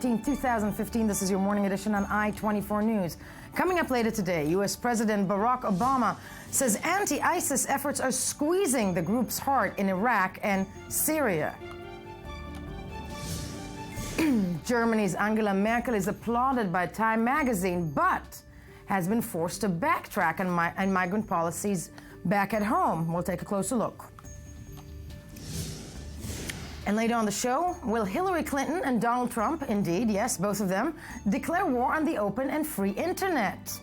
15, 2015. This is your morning edition on I-24 News. Coming up later today, U.S. President Barack Obama says anti-ISIS efforts are squeezing the group's heart in Iraq and Syria. Germany's Angela Merkel is applauded by Time magazine, but has been forced to backtrack on migrant policies back at home. We'll take a closer look. And later on the show, will Hillary Clinton and Donald Trump, indeed, yes, both of them, declare war on the open and free internet?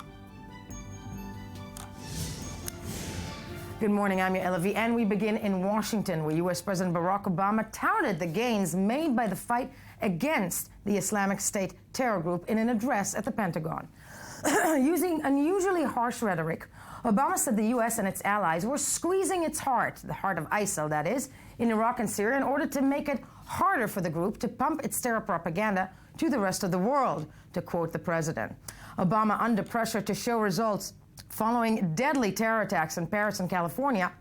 Good morning, I'm Yael Lavie, and we begin in Washington, where U.S. President Barack Obama touted the gains made by the fight against the Islamic State terror group in an address at the Pentagon. Using unusually harsh rhetoric, Obama said the U.S. and its allies were squeezing its heart, the heart of ISIL, that is, in Iraq and Syria in order to make it harder for the group to pump its terror propaganda to the rest of the world, to quote the president. Obama, under pressure to show results following deadly terror attacks in Paris and California,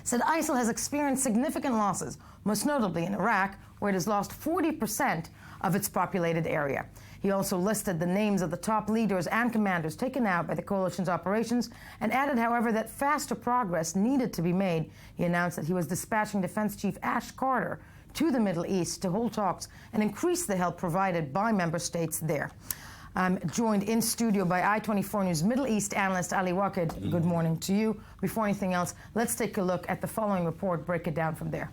said ISIL has experienced significant losses, most notably in Iraq, where it has lost 40% of its populated area. He also listed the names of the top leaders and commanders taken out by the coalition's operations and added, however, that faster progress needed to be made. He announced that he was dispatching Defense Chief Ash Carter to the Middle East to hold talks and increase the help provided by member states there. I'm joined in studio by I-24 News Middle East analyst Ali Waked. Good morning to you. Before anything else, let's take a look at the following report, break it down from there.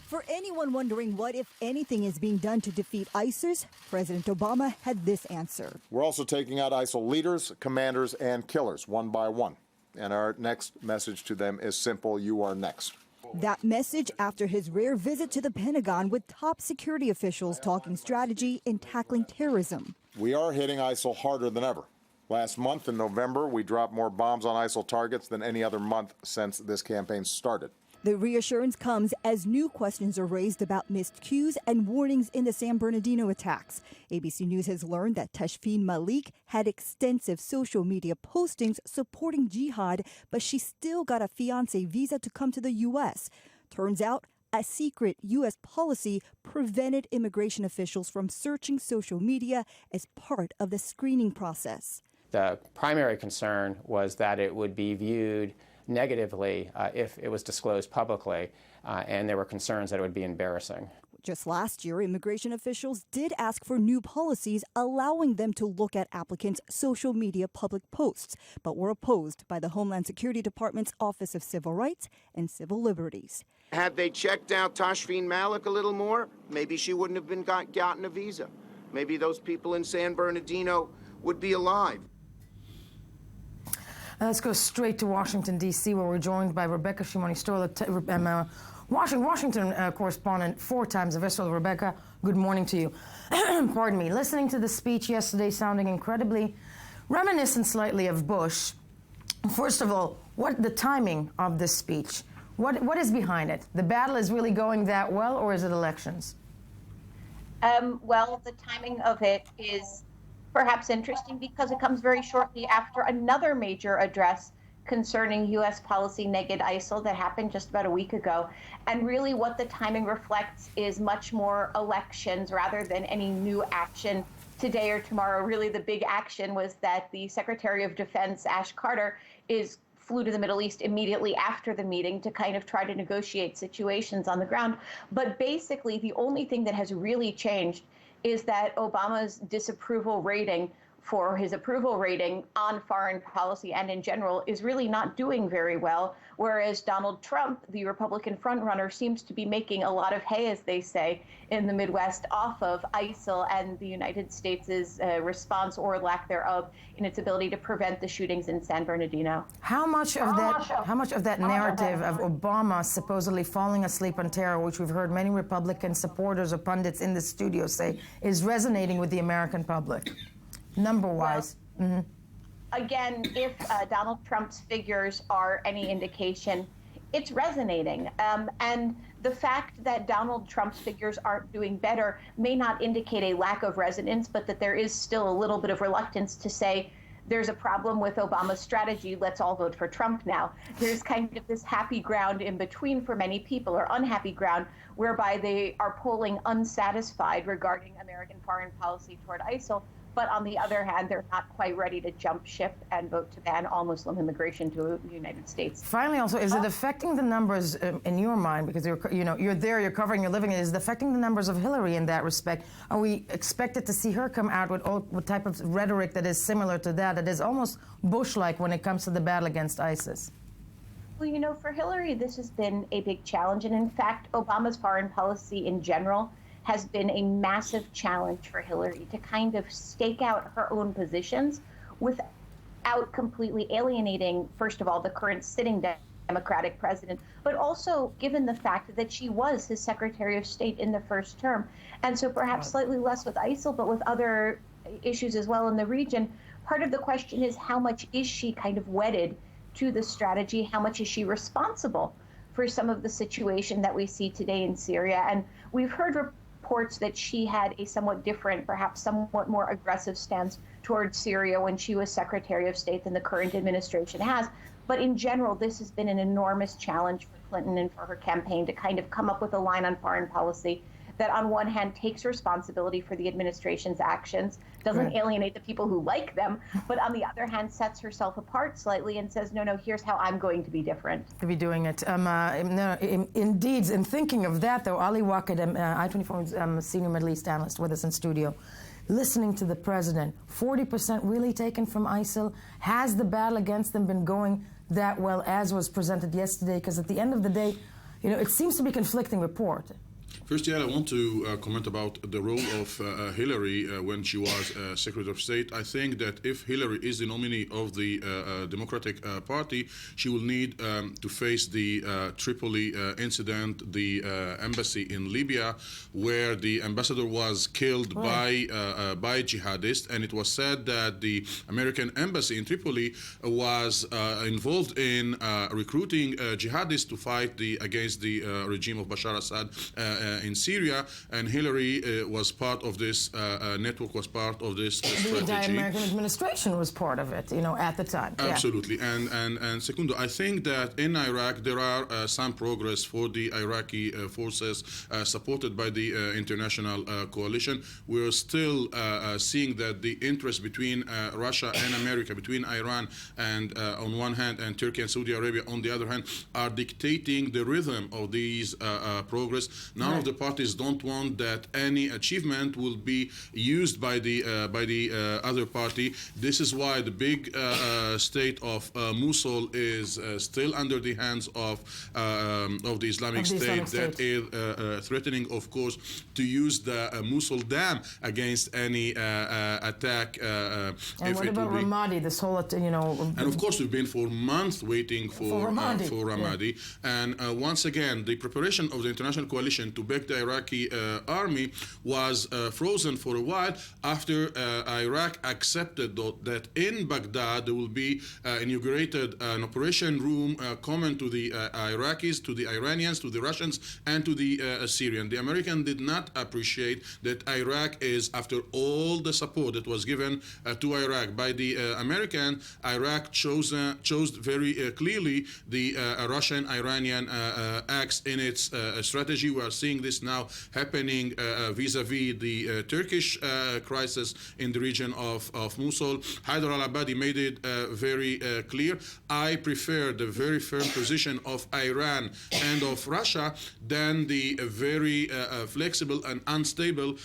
For anyone wondering what, if anything, is being done to defeat ISIS, President Obama had this answer. We're also taking out ISIL leaders, commanders, and killers one by one. And our next message to them is simple: you are next. That message after his rare visit to the Pentagon with top security officials talking strategy in tackling terrorism. We are hitting ISIL harder than ever. Last month in November, we dropped more bombs on ISIL targets than any other month since this campaign started. The reassurance comes as new questions are raised about missed cues and warnings in the San Bernardino attacks. ABC News has learned that Tashfeen Malik had extensive social media postings supporting jihad, but she still got a fiancé visa to come to the U.S. Turns out a secret U.S. policy prevented immigration officials from searching social media as part of the screening process. The primary concern was that it would be viewed negatively if it was disclosed publicly, and there were concerns that it would be embarrassing. Just last year, immigration officials did ask for new policies allowing them to look at applicants' social media public posts, but were opposed by the Homeland Security Department's Office of Civil Rights and Civil Liberties. Had they checked out Tashfeen Malik a little more, maybe she wouldn't have been gotten a visa. Maybe those people in San Bernardino would be alive. Let's go straight to Washington, D.C., where we're joined by Rebecca Shimoni-Stola, Washington correspondent 4 times of Israel. Rebecca, good morning to you. Pardon me. Listening to the speech yesterday sounding incredibly reminiscent slightly of Bush. First of all, what the timing of this speech? What is behind it? The battle is really going that well, or is it elections? Well, the timing of it is perhaps interesting because it comes very shortly after another major address concerning U.S. policy negated ISIL that happened just about a week ago. And really what the timing reflects is much more elections rather than any new action today or tomorrow. Really the big action was that the Secretary of Defense, Ash Carter, flew to the Middle East immediately after the meeting to kind of try to negotiate situations on the ground. But basically the only thing that has really changed is that Obama's disapproval rating for his approval rating on foreign policy and in general is really not doing very well, whereas Donald Trump, the Republican frontrunner, seems to be making a lot of hay, as they say, in the Midwest off of ISIL and the United States' response or lack thereof in its ability to prevent the shootings in San Bernardino. How much of that narrative of Obama supposedly falling asleep on terror, which we've heard many Republican supporters or pundits in the studio say, is resonating with the American public? Number-wise. Well, again, if Donald Trump's figures are any indication, it's resonating. And the fact that Donald Trump's figures aren't doing better may not indicate a lack of resonance, but that there is still a little bit of reluctance to say, there's a problem with Obama's strategy, let's all vote for Trump now. There's kind of this happy ground in between for many people, or unhappy ground, whereby they are polling unsatisfied regarding American foreign policy toward ISIL. But on the other hand, they're not quite ready to jump ship and vote to ban all Muslim immigration to the United States. Finally, also, is it affecting the numbers in your mind? Because you're there, you're covering, you're living it. Is it affecting the numbers of Hillary in that respect? Are we expected to see her come out with type of rhetoric that is similar to that is almost Bush-like when it comes to the battle against ISIS? Well, for Hillary, this has been a big challenge. And in fact, Obama's foreign policy in general has been a massive challenge for Hillary to kind of stake out her own positions without completely alienating, first of all, the current sitting Democratic president, but also given the fact that she was his Secretary of State in the first term. And so perhaps slightly less with ISIL, but with other issues as well in the region. Part of the question is, how much is she kind of wedded to the strategy? How much is she responsible for some of the situation that we see today in Syria? And we've heard reports that she had a somewhat different, perhaps somewhat more aggressive stance towards Syria when she was Secretary of State than the current administration has. But in general, this has been an enormous challenge for Clinton and for her campaign to kind of come up with a line on foreign policy that on one hand takes responsibility for the administration's actions, doesn't alienate the people who like them, but on the other hand sets herself apart slightly and says, no, here's how I'm going to be different. To be doing it. Indeed, in thinking of that, though, Ali Waked, I-24 senior Middle East analyst with us in studio, listening to the president, 40% really taken from ISIL. Has the battle against them been going that well as was presented yesterday? Because at the end of the day, it seems to be conflicting report. First, I want to comment about the role of Hillary when she was Secretary of State. I think that if Hillary is the nominee of the Democratic Party, she will need to face the Tripoli incident, the embassy in Libya, where the ambassador was killed by jihadists, and it was said that the American embassy in Tripoli was involved in recruiting jihadists to fight against the regime of Bashar Assad in Syria, and Hillary was part of this network, was part of this strategy. The entire American administration was part of it, at the time. Absolutely. And Secundo, I think that in Iraq there are some progress for the Iraqi forces supported by the international coalition. We're still seeing that the interest between Russia and America, between Iran and on one hand and Turkey and Saudi Arabia on the other hand, are dictating the rhythm of these progress. None of the parties don't want that any achievement will be used by the other party. This is why the big state of Mosul is still under the hands of the Islamic State. That is threatening, of course, to use the Mosul dam against any attack. And what about Ramadi? This whole, And of course, we've been for months waiting for Ramadi. And once again, the preparation of the international coalition to back the Iraqi army was frozen for a while after Iraq accepted that in Baghdad there will be inaugurated an operation room common to the Iraqis, to the Iranians, to the Russians, and to the Syrians. The Americans did not appreciate that Iraq is, after all the support that was given to Iraq by the American, Iraq chose very clearly the Russian-Iranian acts in its strategy. We are seeing this now happening vis-a-vis the Turkish crisis in the region of Mosul. Haider al-Abadi made it very clear. I prefer the very firm position of Iran and of Russia than the very flexible and unstable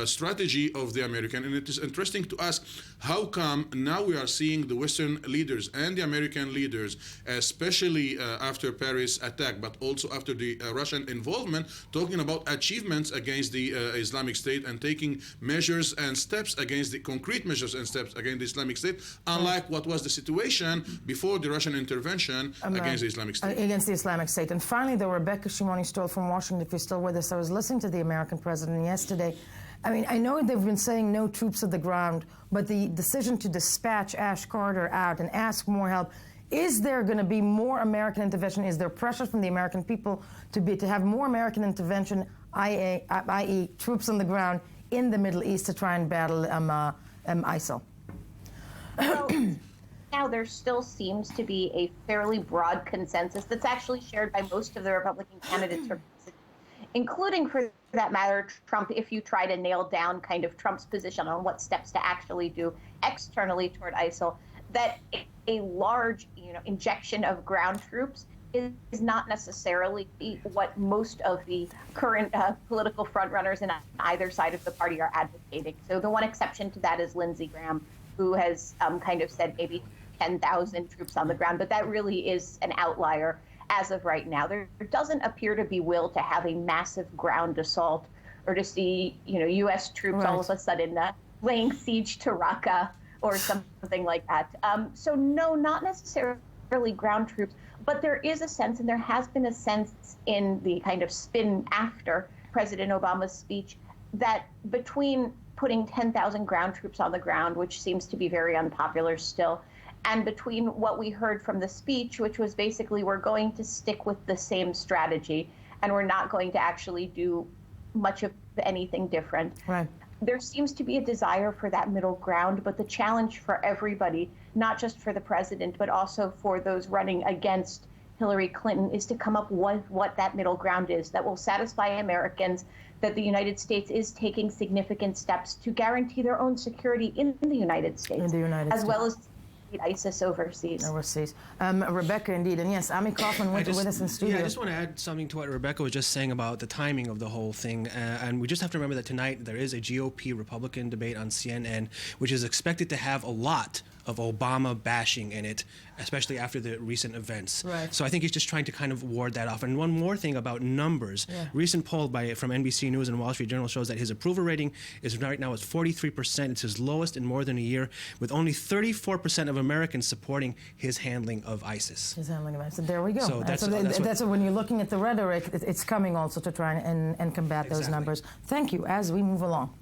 strategy of the American. And it is interesting to ask, how come now we are seeing the Western leaders and the American leaders, especially after Paris attack, but also after the Russian involvement, talking about achievements against the Islamic State and taking measures and steps against the concrete measures and steps against the Islamic State, unlike what was the situation before the Russian intervention against the Islamic State. Against the Islamic State. And finally, though, Rebecca Shimoni-Stoll from Washington, if you're still with us, I was listening to the American president yesterday. I mean, I know they've been saying no troops at the ground, but the decision to dispatch Ash Carter out and ask more help, is there going to be more American intervention? Is there pressure from the American people to have more American intervention, i.e. troops on the ground in the Middle East to try and battle ISIL? Well, now there still seems to be a fairly broad consensus that's actually shared by most of the Republican candidates for president including, for that matter, Trump, if you try to nail down kind of Trump's position on what steps to actually do externally toward ISIL, that a large, injection of ground troops is not necessarily what most of the current political frontrunners in either side of the party are advocating. So the one exception to that is Lindsey Graham, who has kind of said maybe 10,000 troops on the ground, but that really is an outlier as of right now. There doesn't appear to be will to have a massive ground assault or to see, U.S. troops all of a sudden laying siege to Raqqa or something like that. So no, not necessarily ground troops, but there is a sense, and there has been a sense in the kind of spin after President Obama's speech, that between putting 10,000 ground troops on the ground, which seems to be very unpopular still, and between what we heard from the speech, which was basically we're going to stick with the same strategy and we're not going to actually do much of anything different. Right. There seems to be a desire for that middle ground, but the challenge for everybody, not just for the president, but also for those running against Hillary Clinton, is to come up with what that middle ground is that will satisfy Americans that the United States is taking significant steps to guarantee their own security in the United States, as well as ISIS overseas. Rebecca, indeed. And yes, Ami Kaufman with us in studio. Yeah, I just want to add something to what Rebecca was just saying about the timing of the whole thing. And we just have to remember that tonight there is a GOP Republican debate on CNN, which is expected to have a lot of Obama bashing in it, especially after the recent events. Right. So I think he's just trying to kind of ward that off. And one more thing about numbers. Recent poll from NBC News and Wall Street Journal shows that his approval rating is right now at 43%. It's his lowest in more than a year, with only 34% of Americans supporting his handling of ISIS. His handling of ISIS. There we go. So that's when you're looking at the rhetoric, it's coming also to try and combat those numbers. Thank you. As we move along.